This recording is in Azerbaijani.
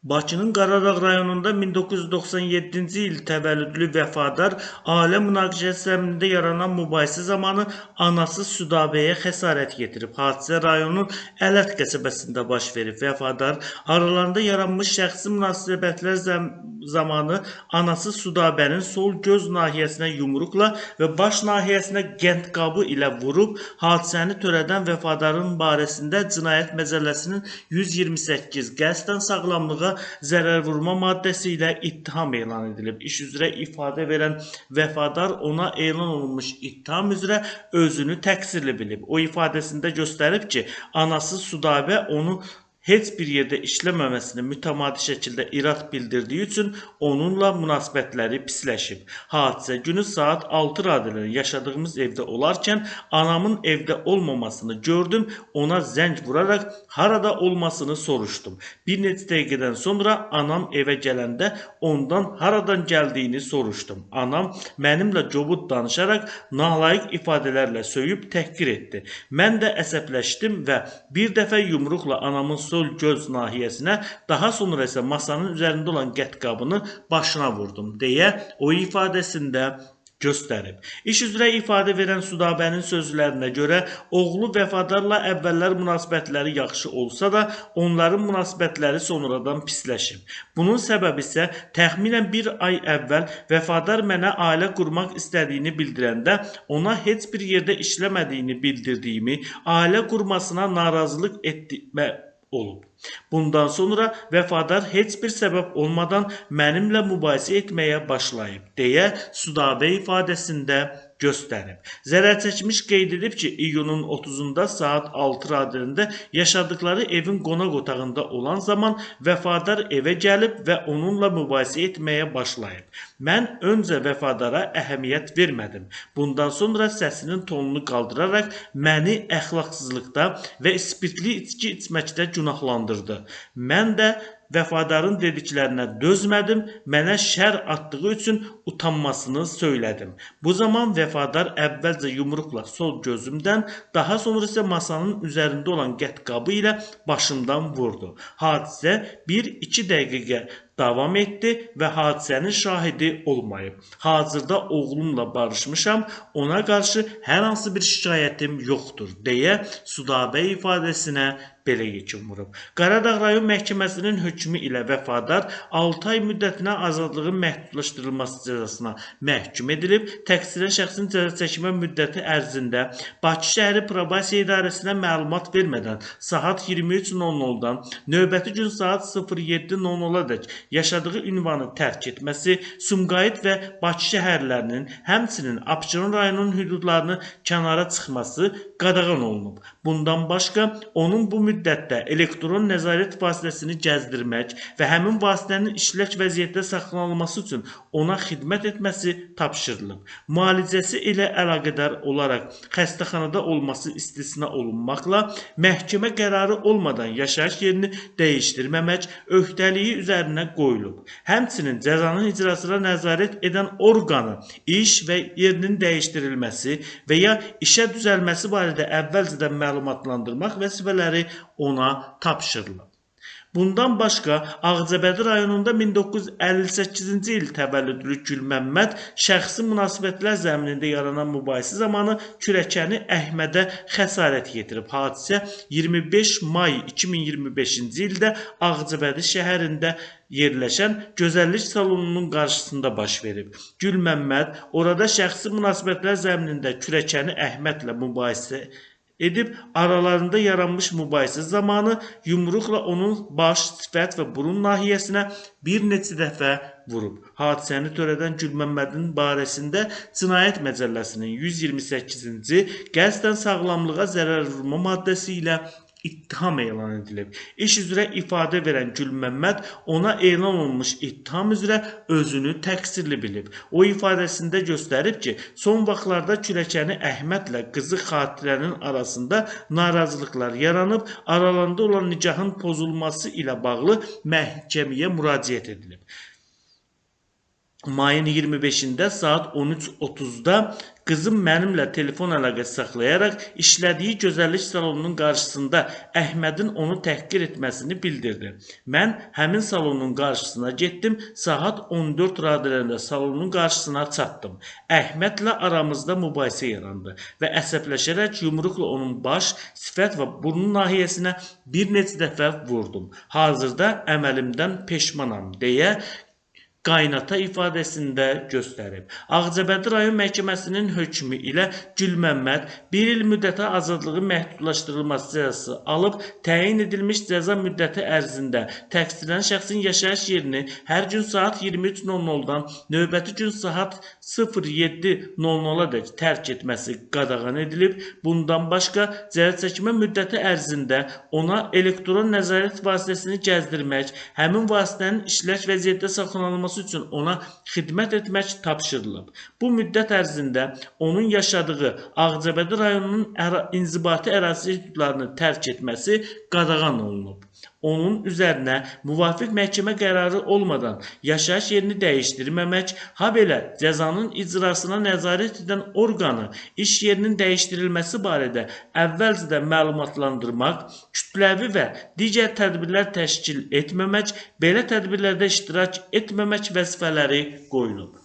Bakının Qaradağ rayonunda 1997-ci il təvəllüdlü vəfadar ailə münaqişəsi zəminində yaranan mübahisə zamanı anası Südabəyə xəsarət yetirib. Hadisə rayonun Ələt qəsəbəsində baş verib. Vəfadar aralarında yaranmış şəxsi münasibətlər zamanı anası Südabənin sol göz nahiyəsinə yumruqla və baş nahiyəsinə qəndqabı ilə vurub. Hadisəni törədən vəfadarın barəsində Cinayət Məcəlləsinin 128 qəsdən sağlamlığa zərərvurma maddəsi ilə ittiham elan edilib. İş üzrə ifadə verən vəfadar ona elan olunmuş ittiham üzrə özünü təqsirli bilib. O ifadəsində göstərib ki, anası Südabə onu heç bir yerdə işləməməsini mütəmadi şəkildə irad bildirdiyi üçün onunla münasibətləri pisləşib. Hadisə günü saat 6 radələrində yaşadığımız evdə olarkən anamın evdə olmamasını gördüm. Ona zəng vuraraq harada olmasını soruşdum. Bir neçə dəqiqədən sonra anam evə gələndə ondan haradan gəldiyini soruşdum. Anam mənimlə cobud danışaraq nalayiq ifadələrlə söyüb təhqir etdi. Mən də əsəbləşdim və bir dəfə yumruqla anamın sol göz nahiyəsinə, daha sonra isə masanın üzərində olan qəndqabını başına vurdum deyə o ifadəsində göstərib. İş üzrə ifadə verən Südabənin sözlərinə görə oğlu vəfadarla əvvəllər münasibətləri yaxşı olsa da onların münasibətləri sonradan pisləşib. Bunun səbəbi isə təxminən bir ay əvvəl vəfadar mənə ailə qurmaq istədiyini bildirəndə ona heç bir yerdə işləmədiyini bildirdiyimi, ailə qurmasına narazılıq etmə olub. Bundan sonra vəfadar heç bir səbəb olmadan mənimlə mübahisə etməyə başlayıb deyə Südabə ifadəsində göstərib. Zərərçəkmiş qeyd edib ki, iyunun 30-da saat 6 radələrində yaşadıkları evin qonaq otağında olan zaman vəfadar evə gəlib və onunla mübahisə etməyə başlayıb. Mən öncə vəfadara əhəmiyyət vermədim. Bundan sonra səsinin tonunu qaldıraraq məni əxlaqsızlıqda və spirtli içki içməkdə günahlandırdı. Mən də vəfadarın dediklərinə dözmədim, mənə şər atdığı üçün utanmasını söylədim. Bu zaman vəfadar əvvəlcə yumruqla sol gözümdən, daha sonra isə masanın üzərində olan qəndqabı ilə başımdan vurdu. Hadisə 1-2 dəqiqə davam etdi və hadisənin şahidi olmayıb. Hazırda oğlumla barışmışam, ona qarşı hər hansı bir şikayətim yoxdur deyə Südabə ifadəsinə belə yekun vurub. Qaradağ rayon məhkəməsinin hökmü ilə vəfadar 6 ay müddətinə azadlığın məhdudlaşdırılması cəzasına məhkum edilib. Təqsirlənən şəxsin cəza çəkmə müddəti ərzində Bakı şəhəri probasiya idarəsinə məlumat vermədən saat 23:00-dan növbəti gün saat 07:00-dək yaşadığı ünvanı tərk etməsi, Sumqayıt və Bakı şəhərlərinin, həmçinin Abşeron rayonunun hüdudlarını kənara çıxması qadağan olunub. Bundan başqa, onun bu müddətdə elektron nəzarət vasitəsini gəzdirmək və həmin vasitənin işlək vəziyyətdə saxlanılması üçün ona xidmət etməsi tapşırılıb. Müalicəsi ilə əlaqədar olaraq xəstəxanada olması istisna olunmaqla məhkəmə qərarı olmadan yaşayış yerini dəyişdirməmək öhdəliyi üzərinə qoyulub. Həmçinin cəzanın icrasına nəzarət edən orqanı iş və yerinin dəyişdirilməsi və ya işə düzəlməsi barədə əvvəlcədən məlumatlandırmaq vəzifələri ona tapşırılıb. Bundan başqa, Ağcabədi rayonunda 1958-ci il təvəllüdlü Gülməmməd şəxsi münasibətlər zəminində yaranan mübahisə zamanı kürəkəni Əhmədə xəsarət yetirib. Hadisə 25 may 2025-ci ildə Ağcabədi şəhərində yerləşən gözəllik salonunun qarşısında baş verib. Gülməmməd orada şəxsi münasibətlər zəminində kürəkəni Əhmədlə mübahisə edib, aralarında yaranmış mübahisə zamanı yumruqla onun baş, sifət və burun nahiyəsinə bir neçə dəfə vurub. Hadisəni törədən Gülməmmədin barəsində Cinayət Məcəlləsinin 128-ci qəsdən sağlamlığa zərər vurma maddəsi ilə ittiham elan edilib. İş üzrə ifadə verən Gülməmməd ona elan olunmuş ittiham üzrə özünü təqsirli bilib. O ifadəsində göstərib ki, son vaxtlarda kürəkəni Əhmədlə qızı Xatirənin arasında narazılıqlar yaranıb, aralarında olan nikahın pozulması ilə bağlı məhkəməyə müraciət edilib. Mayın 25-də saat 13:30-da qızım mənimlə telefon əlaqəsi saxlayaraq işlədiyi gözəllik salonunun qarşısında Əhmədin onu təhqir etməsini bildirdi. Mən həmin salonun qarşısına getdim, saat 14 radələrində salonun qarşısına çatdım. Əhmədlə aramızda mübahisə yarandı və əsəbləşərək yumruqla onun baş, sifət və burun nahiyəsinə bir neçə dəfə vurdum. Hazırda əməlimdən peşmanam deyə qaynata ifadəsində göstərib. Ağcabədi rayon məhkəməsinin hökmü ilə Gülməmməd 1 il müddətə azadlığı məhdudlaşdırılması cəzası alıb, təyin edilmiş cəza müddəti ərzində təqsirlənən şəxsin yaşayış yerini hər gün saat 23:00-dan növbəti gün saat 07:00-a dək tərk etməsi qadağan edilib. Bundan başqa cəzaçəkmə müddəti ərzində ona elektron nəzarət vasitəsini gəzdirmək, həmin vasitənin işlək vəziyyətdə saxlanılması üçün ona xidmət etmək tapşırılıb. Bu müddət ərzində onun yaşadığı Ağcabədi rayonunun inzibati ərazi hüdudlarını tərk etməsi qadağan olunub. Onun üzərinə müvafiq məhkəmə qərarı olmadan yaşayış yerini dəyişdirməmək, habelə cəzanın icrasına nəzarət edən orqanı iş yerinin dəyişdirilməsi barədə əvvəlcədən məlumatlandırmaq, kütləvi və digər tədbirlər təşkil etməmək, belə tədbirlərdə iştirak etməmək vəzifələri qoyulub.